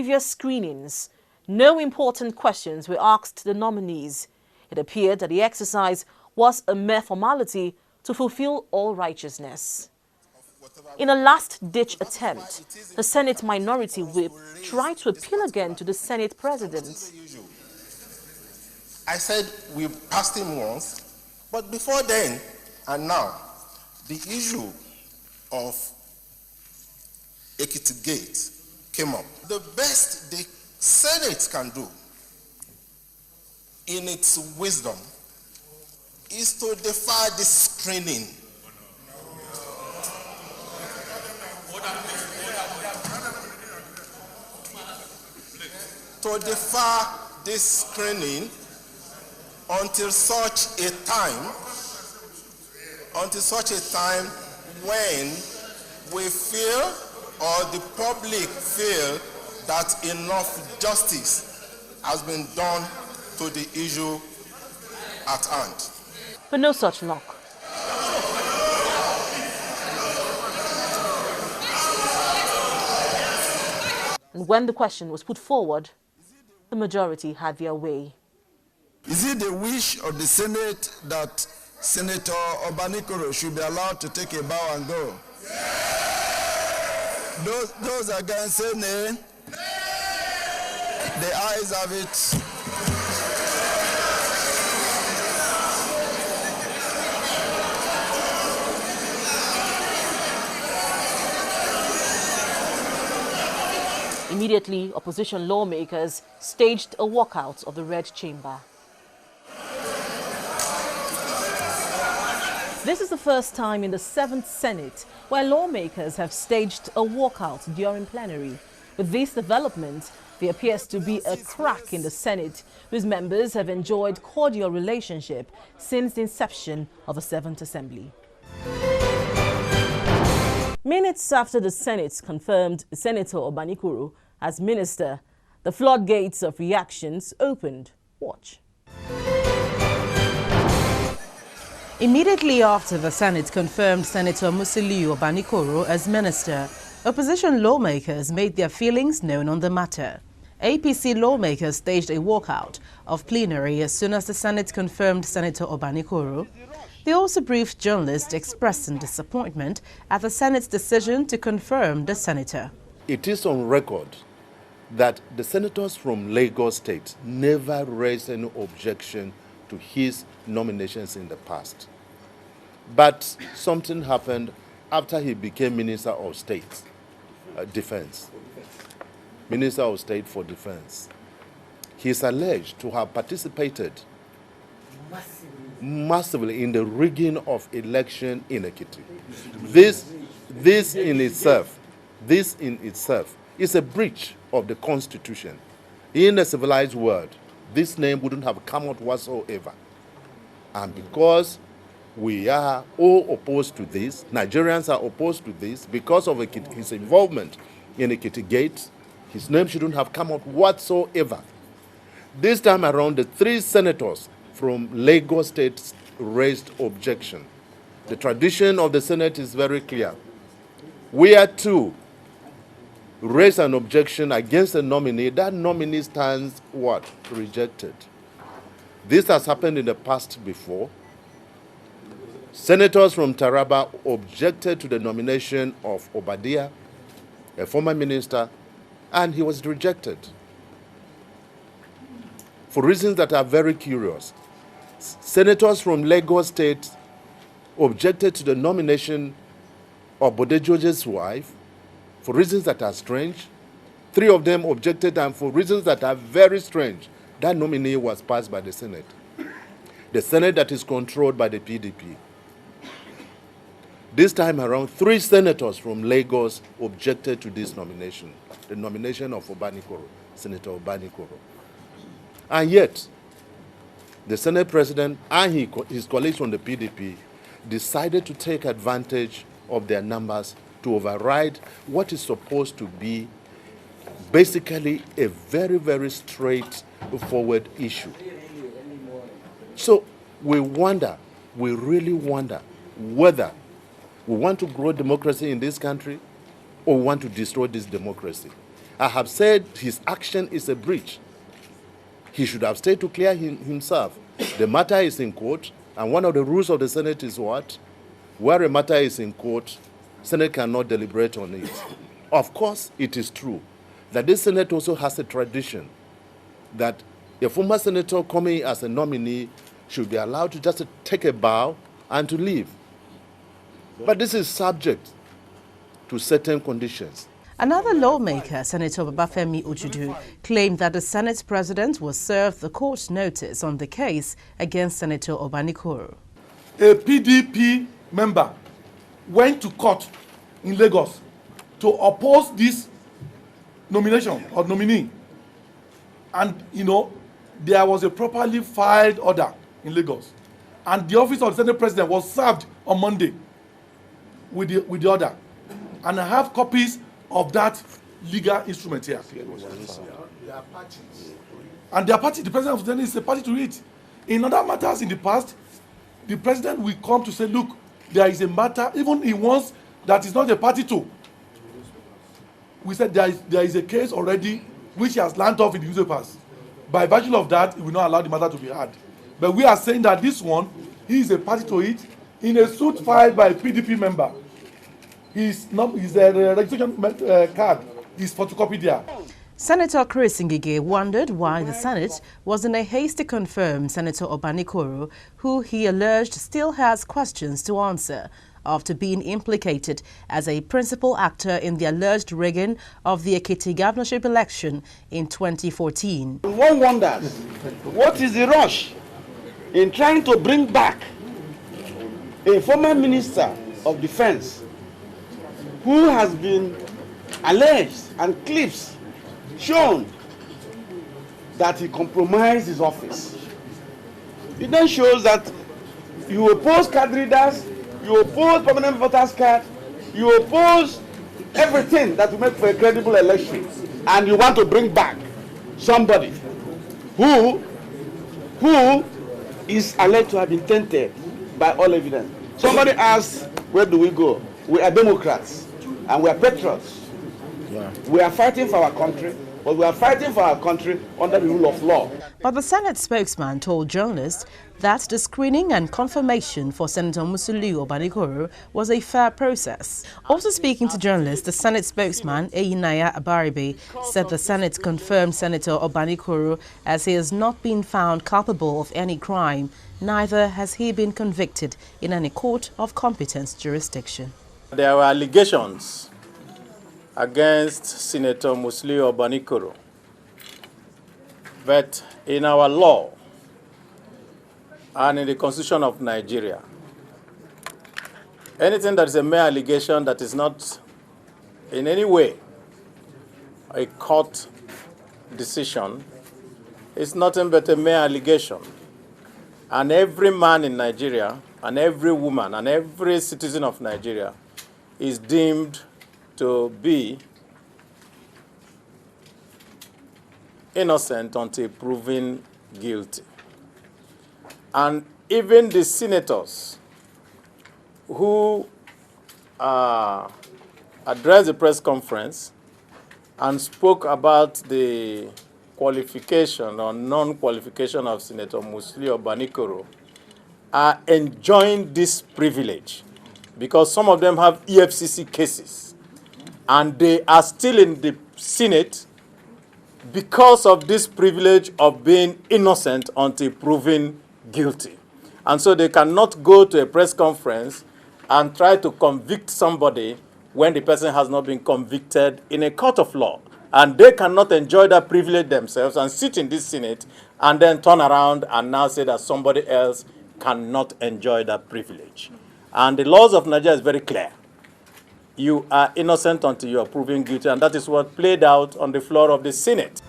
previous screenings, no important questions were asked the nominees. It appeared that the exercise was a mere formality to fulfill all righteousness. In a last-ditch attempt, the Senate Minority Whip tried to appeal again to the Senate President. I said we passed him once, but before then and now, the issue of Ekiti Gate came up. The best the Senate can do in its wisdom is to defer this screening. To defer this screening until such a time when we feel or the public feel that enough justice has been done to the issue at hand. But no such luck. And when the question was put forward, the majority had their way. Is it the wish of the Senate that Senator Obanikoro should be allowed to take a bow and go? Those against say nay. The ayes have it. Immediately, opposition lawmakers staged a walkout of the Red Chamber. This is the first time in the 7th Senate where lawmakers have staged a walkout during plenary. With this development, there appears to be a crack in the Senate, whose members have enjoyed cordial relationship since the inception of the 7th Assembly. Minutes after the Senate confirmed Senator Obanikoro as minister, the floodgates of reactions opened. Watch. Immediately after the Senate confirmed Senator Musiliu Obanikoro as minister, opposition lawmakers made their feelings known on the matter. APC lawmakers staged a walkout of plenary as soon as the Senate confirmed Senator Obanikoro. They also briefed journalists expressing disappointment at the Senate's decision to confirm the senator. It is on record that the senators from Lagos State never raised any objection to his nominations in the past. But something happened after he became Minister of State Defense. Minister of State for Defense. He is alleged to have participated massively in the rigging of election in Ekiti. This in itself is a breach of the Constitution. In a civilized world, this name wouldn't have come out whatsoever. And because we are all opposed to this, Nigerians are opposed to this, because of his involvement in Ekiti Gate, his name shouldn't have come out whatsoever. This time around, the 3 senators from Lagos State raised objection. The tradition of the Senate is very clear. We are to raise an objection against a nominee. That nominee stands what? Rejected. This has happened in the past before. Senators from Taraba objected to the nomination of Obadiah, a former minister, and he was rejected. For reasons that are very curious, senators from Lagos State objected to the nomination of Bode George's wife for reasons that are strange. 3 of them objected, and for reasons that are very strange, that nominee was passed by the Senate. The Senate that is controlled by the PDP. This time around, 3 senators from Lagos objected to this nomination, the nomination of Obanikoro, Senator Obanikoro. And yet, the Senate President and his colleagues from the PDP decided to take advantage of their numbers to override what is supposed to be basically a very, very straightforward issue. So we really wonder whether we want to grow democracy in this country or we want to destroy this democracy. I have said his action is a breach. He should have stayed to clear himself. The matter is in court, and one of the rules of the Senate is what? Where a matter is in court, Senate cannot deliberate on it. Of course, it is true that this Senate also has a tradition that a former senator coming as a nominee should be allowed to just take a bow and to leave. But this is subject to certain conditions. Another lawmaker, Senator Babafemi Ojudu, claimed that the Senate president was served the court notice on the case against Senator Obanikoro. A PDP member went to court in Lagos to oppose this nomination or nominee. And, there was a properly filed order in Lagos. And the office of the Senate president was served on Monday with the order. And I have copies of that legal instrument here. And their party, the president of the Senate is a party to it. In other matters in the past, the president will come to say, look, there is a matter, even in ones that is not a party to. We said there is a case already which has landed off in the newspapers. By virtue of that, it will not allow the matter to be heard. But we are saying that this one, he is a party to it in a suit filed by a PDP member. His registration card is photocopied there. Senator Chris Ngige wondered why the Senate was in a haste to confirm Senator Obanikoro, who he alleged still has questions to answer after being implicated as a principal actor in the alleged rigging of the Ekiti governorship election in 2014. One wonders, what is the rush in trying to bring back a former minister of defense who has been alleged and clips shown that he compromised his office? It then shows that you oppose card readers, you oppose permanent voters card, you oppose everything that will make for a credible election, and you want to bring back somebody who is alleged to have been tainted by all evidence. Somebody asks, where do we go? We are Democrats and we are patriots. Yeah. We are fighting for our country, but we are fighting for our country under the rule of law. But the Senate spokesman told journalists that the screening and confirmation for Senator Musiliu Obanikoro was a fair process. Also speaking to journalists, the Senate spokesman, Eyinaya Abaribe, said the Senate confirmed Senator Obanikoro as he has not been found culpable of any crime, neither has he been convicted in any court of competent jurisdiction. There were allegations against Senator Musiliu Obanikoro, but in our law and in the Constitution of Nigeria, anything that is a mere allegation that is not in any way a court decision is nothing but a mere allegation. And every man in Nigeria, and every woman, and every citizen of Nigeria is deemed to be innocent until proven guilty. And even the senators who addressed the press conference and spoke about the qualification or non-qualification of Senator Musiliu Obanikoro are enjoying this privilege because some of them have EFCC cases and they are still in the Senate because of this privilege of being innocent until proven guilty. And so they cannot go to a press conference and try to convict somebody when the person has not been convicted in a court of law. And they cannot enjoy that privilege themselves and sit in this Senate and then turn around and now say that somebody else cannot enjoy that privilege. And the laws of Nigeria is very clear. You are innocent until you are proven guilty, and that is what played out on the floor of the Senate.